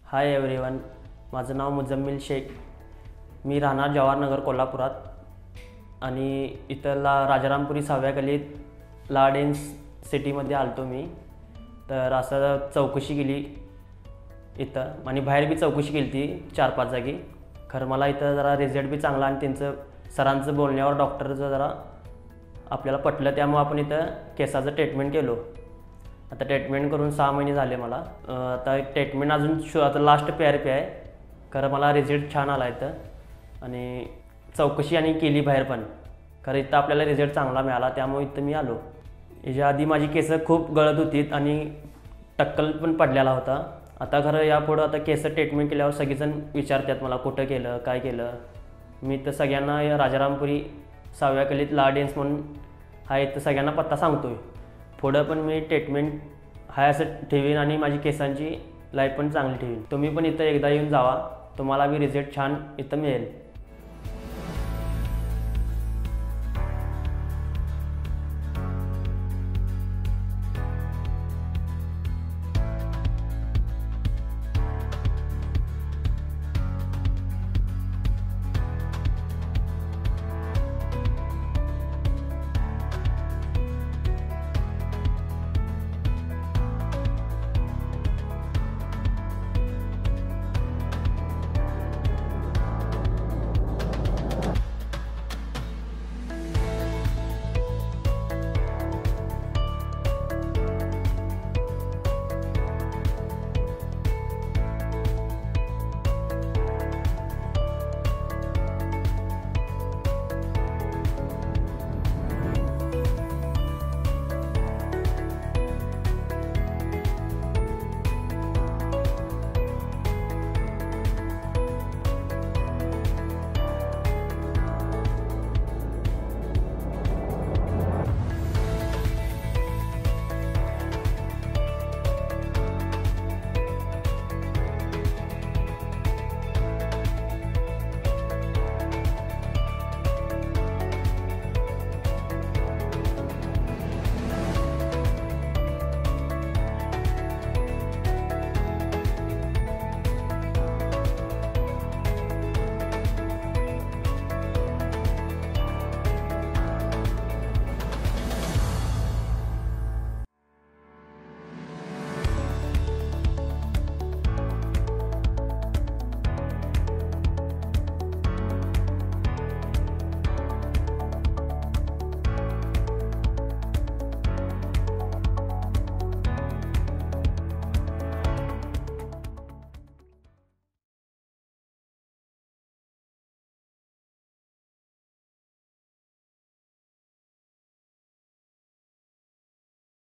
Hi everyone, माझं नाव मुजम्मिल शेख. मी राहणार जवाहरनगर कोल्हापुरात आणि इथं राजारामपुरी 6व्या गल्लीत लाडेन्स सिटीमध्ये आलतो मी. तर असं चौकशी केली इथं आणि बाहेर बी चौकशी केली ती 4-5 जागी. खरं मला इथं जरा रिझल्ट बी चांगला आणि त्यांचं सरांचं बोलण्यावर डॉक्टरचं जरा आपल्याला पटलं, त्यामुळे आपण इथं केसाचं ट्रीटमेंट केलो. आता ट्रीटमेंट करून 6 महिने झाले मला. आता ट्रीटमेंट अजून आता लास्ट PRP आहे. खरं मला रिझल्ट छान आला इथं आणि चौकशी आणि केली बाहेर पण. खरं इथं आपल्याला रिझल्ट चांगला मिळाला, त्यामुळे इथं मी आलो. याच्या आधी माझी केस खूप गळत होती आणि टक्कल पण पडलेला होता. आता खरं यापुढं आता केस ट्रीटमेंट केल्यावर सगळेजण विचारतात मला कुठं केलं, काय केलं. मी तर सगळ्यांना राजारामपुरी 6व्या गल्लीत लाडेन्स म्हणून आहे तर सगळ्यांना पत्ता सांगतो आहे. पुढं पण मी ट्रीटमेंट हाय असं ठेवीन आणि माझी केसांची लाईफ पण चांगली ठेवीन. तुम्ही पण इथं एकदा येऊन जावा, तुम्हाला बी रिझल्ट छान इथं मिळेल.